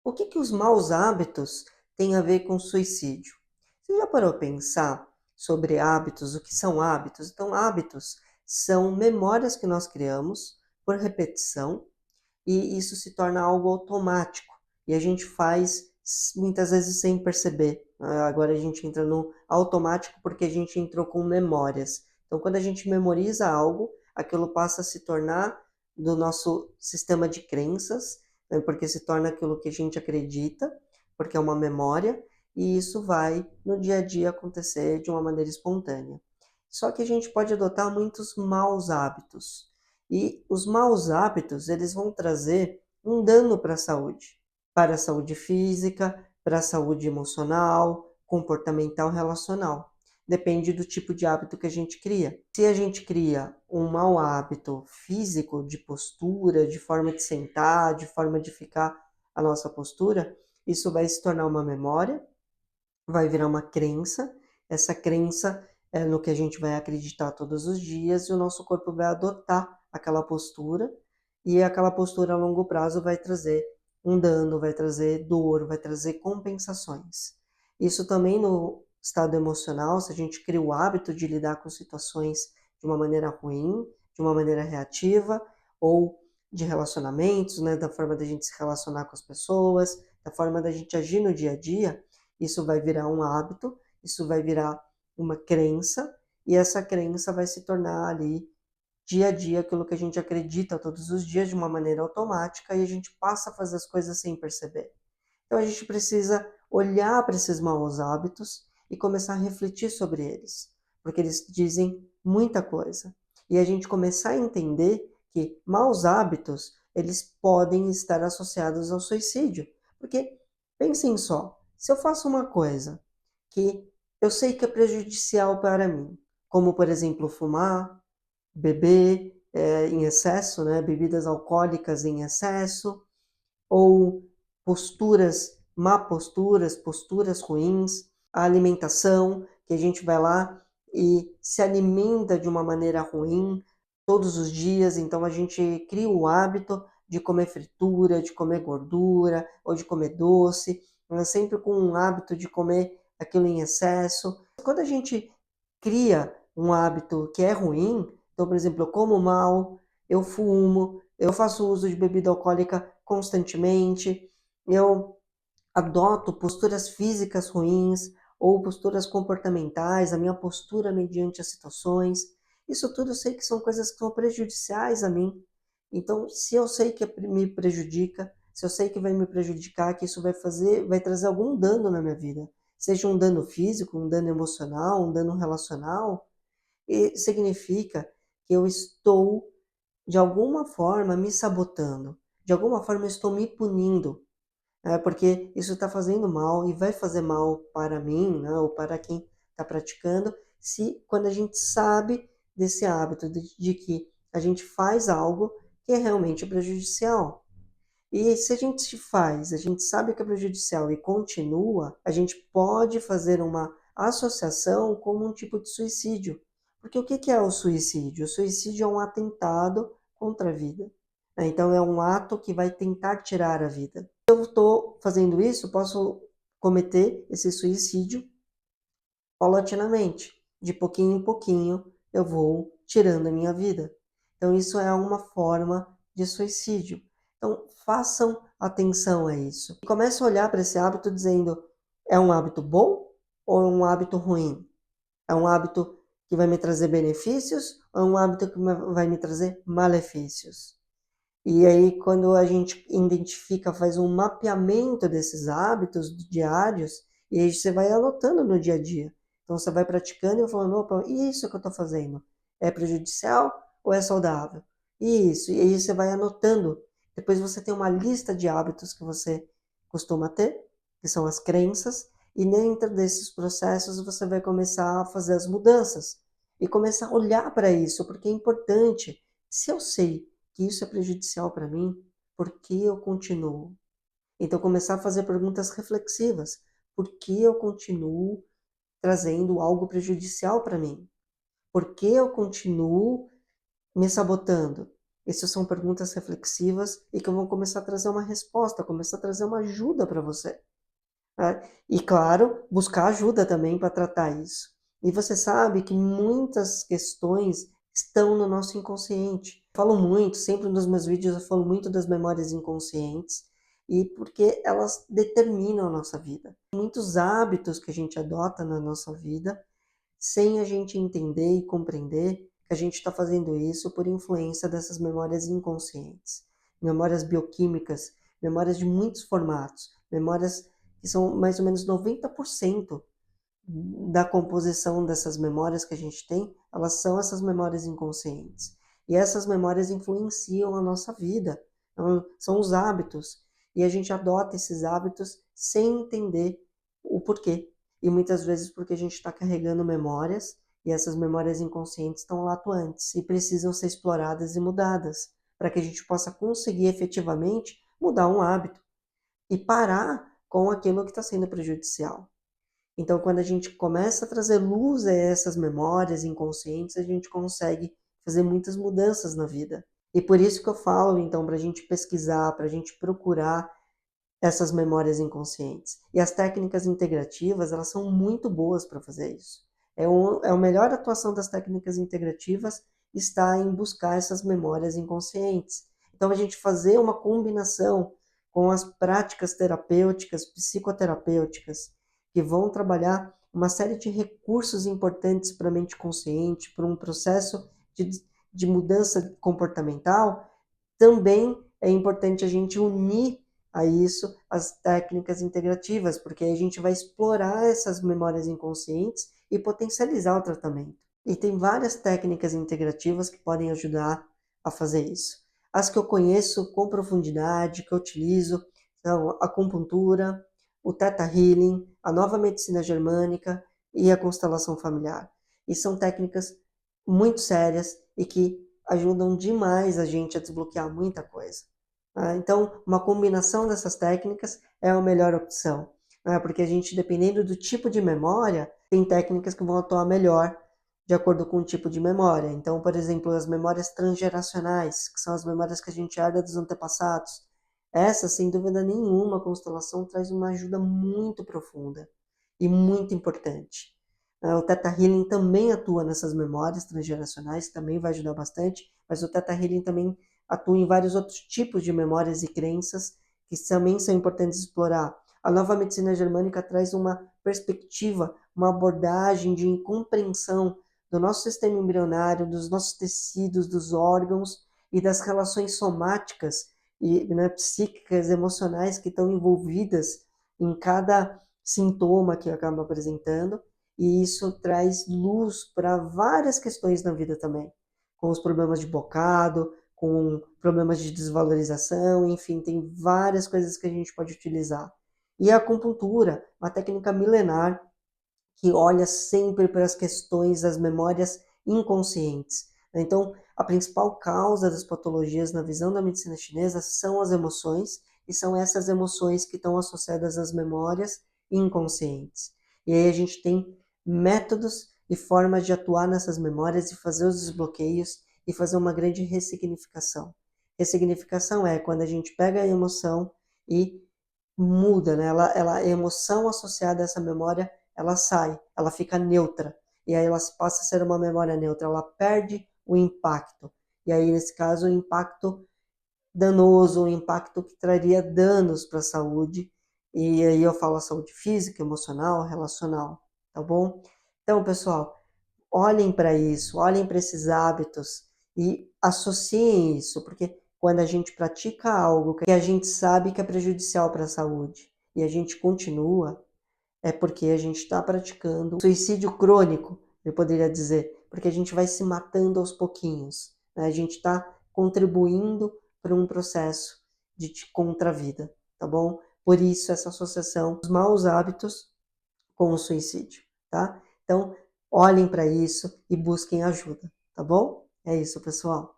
O que os maus hábitos têm a ver com suicídio? Você já parou a pensar sobre hábitos, o que são hábitos? Então, hábitos são memórias que nós criamos por repetição e isso se torna algo automático. E a gente faz muitas vezes sem perceber. Agora a gente entra no automático porque a gente entrou com memórias. Então, quando a gente memoriza algo, aquilo passa a se tornar do nosso sistema de crenças, né, porque se torna aquilo que a gente acredita, porque é uma memória, e isso vai no dia a dia acontecer de uma maneira espontânea. Só que a gente pode adotar muitos maus hábitos. E os maus hábitos, eles vão trazer um dano para a saúde física, para a saúde emocional, comportamental, relacional. Depende do tipo de hábito que a gente cria. Se a gente cria um mau hábito físico, de postura, de forma de sentar, de forma de ficar a nossa postura, isso vai se tornar uma memória, vai virar uma crença. Essa crença é no que a gente vai acreditar todos os dias e o nosso corpo vai adotar aquela postura e aquela postura a longo prazo vai trazer um dano, vai trazer dor, vai trazer compensações. Isso também no estado emocional, se a gente cria o hábito de lidar com situações de uma maneira ruim, de uma maneira reativa, ou de relacionamentos, né, da forma da gente se relacionar com as pessoas, da forma da gente agir no dia a dia, isso vai virar um hábito, isso vai virar uma crença, e essa crença vai se tornar ali dia a dia aquilo que a gente acredita todos os dias de uma maneira automática e a gente passa a fazer as coisas sem perceber. Então a gente precisa olhar para esses maus hábitos e começar a refletir sobre eles, porque eles dizem muita coisa. E a gente começar a entender que maus hábitos, eles podem estar associados ao suicídio. Porque pensem só, se eu faço uma coisa que eu sei que é prejudicial para mim, como por exemplo fumar, beber em excesso, né, bebidas alcoólicas em excesso, ou posturas ruins, a alimentação, que a gente vai lá e se alimenta de uma maneira ruim todos os dias, então a gente cria o hábito de comer fritura, de comer gordura ou de comer doce, sempre com um hábito de comer aquilo em excesso. Quando a gente cria um hábito que é ruim, então, por exemplo, eu como mal, eu fumo, eu faço uso de bebida alcoólica constantemente, eu adoto posturas físicas ruins ou posturas comportamentais, a minha postura mediante as situações. Isso tudo eu sei que são coisas que são prejudiciais a mim. Então, se eu sei que me prejudica, se eu sei que vai me prejudicar, que isso vai trazer algum dano na minha vida, seja um dano físico, um dano emocional, um dano relacional, e significa que eu estou de alguma forma me sabotando, de alguma forma eu estou me punindo, porque isso está fazendo mal e vai fazer mal para mim, né, ou para quem está praticando, se quando a gente sabe desse hábito de que a gente faz algo que é realmente prejudicial. E se a gente faz, a gente sabe que é prejudicial e continua, a gente pode fazer uma associação como um tipo de suicídio. Porque o que é o suicídio? O suicídio é um atentado contra a vida, né? Então é um ato que vai tentar tirar a vida. Se eu estou fazendo isso, posso cometer esse suicídio paulatinamente. De pouquinho em pouquinho eu vou tirando a minha vida. Então isso é uma forma de suicídio. Então façam atenção a isso. E comece a olhar para esse hábito dizendo, é um hábito bom ou é um hábito ruim? É um hábito que vai me trazer benefícios ou é um hábito que vai me trazer malefícios? E aí, quando a gente identifica, faz um mapeamento desses hábitos diários, e aí você vai anotando no dia a dia. Então, você vai praticando e falando, opa, isso que eu estou fazendo é prejudicial ou é saudável? Isso, e aí você vai anotando. Depois você tem uma lista de hábitos que você costuma ter, que são as crenças, e dentro desses processos você vai começar a fazer as mudanças e começar a olhar para isso, porque é importante. Se eu sei que isso é prejudicial para mim, por que eu continuo? Então, começar a fazer perguntas reflexivas. Por que eu continuo trazendo algo prejudicial para mim? Por que eu continuo me sabotando? Essas são perguntas reflexivas e que vão começar a trazer uma resposta, começar a trazer uma ajuda para você, né? E claro, buscar ajuda também para tratar isso. E você sabe que muitas questões estão no nosso inconsciente. Falo muito, sempre nos meus vídeos eu falo muito das memórias inconscientes, e porque elas determinam a nossa vida. Muitos hábitos que a gente adota na nossa vida sem a gente entender e compreender que a gente está fazendo isso por influência dessas memórias inconscientes. Memórias bioquímicas, memórias de muitos formatos, memórias que são mais ou menos 90% da composição dessas memórias que a gente tem, elas são essas memórias inconscientes. E essas memórias influenciam a nossa vida, então, são os hábitos. E a gente adota esses hábitos sem entender o porquê. E muitas vezes porque a gente está carregando memórias e essas memórias inconscientes estão lá atuantes e precisam ser exploradas e mudadas para que a gente possa conseguir efetivamente mudar um hábito e parar com aquilo que está sendo prejudicial. Então, quando a gente começa a trazer luz a essas memórias inconscientes, a gente consegue fazer muitas mudanças na vida. E por isso que eu falo, então, para a gente pesquisar, para a gente procurar essas memórias inconscientes. E as técnicas integrativas, elas são muito boas para fazer isso. A melhor atuação das técnicas integrativas está em buscar essas memórias inconscientes. Então, a gente fazer uma combinação com as práticas terapêuticas, psicoterapêuticas, que vão trabalhar uma série de recursos importantes para a mente consciente, para um processo de mudança comportamental, também é importante a gente unir a isso as técnicas integrativas, porque aí a gente vai explorar essas memórias inconscientes e potencializar o tratamento. E tem várias técnicas integrativas que podem ajudar a fazer isso. As que eu conheço com profundidade, que eu utilizo, são a acupuntura, o Theta Healing, a nova medicina germânica e a constelação familiar. E são técnicas muito sérias e que ajudam demais a gente a desbloquear muita coisa. Então, uma combinação dessas técnicas é a melhor opção, porque a gente, dependendo do tipo de memória, tem técnicas que vão atuar melhor de acordo com o tipo de memória. Então, por exemplo, as memórias transgeracionais, que são as memórias que a gente herda dos antepassados. Essa, sem dúvida nenhuma, a constelação traz uma ajuda muito profunda e muito importante. O Theta Healing também atua nessas memórias transgeracionais, também vai ajudar bastante, mas o Theta Healing também atua em vários outros tipos de memórias e crenças que também são importantes explorar. A nova medicina germânica traz uma perspectiva, uma abordagem de compreensão do nosso sistema embrionário, dos nossos tecidos, dos órgãos e das relações somáticas e psíquicas, emocionais que estão envolvidas em cada sintoma que acaba apresentando, e isso traz luz para várias questões na vida também, com os problemas de bocado, com problemas de desvalorização, enfim, tem várias coisas que a gente pode utilizar. E a acupuntura, uma técnica milenar que olha sempre para as questões das memórias inconscientes. Então, a principal causa das patologias na visão da medicina chinesa são as emoções, e são essas emoções que estão associadas às memórias inconscientes. E aí a gente tem métodos e formas de atuar nessas memórias e fazer os desbloqueios e fazer uma grande ressignificação. Ressignificação é quando a gente pega a emoção e muda, né? A emoção associada a essa memória, ela sai, ela fica neutra. E aí ela passa a ser uma memória neutra, ela perde o impacto. E aí, nesse caso, o impacto danoso, um impacto que traria danos para a saúde. E aí eu falo a saúde física, emocional, relacional, tá bom? Então, pessoal, olhem para isso, olhem para esses hábitos e associem isso, porque quando a gente pratica algo que a gente sabe que é prejudicial para a saúde e a gente continua, é porque a gente está praticando suicídio crônico, eu poderia dizer, porque a gente vai se matando aos pouquinhos, né? A gente está contribuindo para um processo de contra a vida, tá bom? Por isso essa associação dos maus hábitos com o suicídio, tá? Então, olhem para isso e busquem ajuda, tá bom? É isso, pessoal.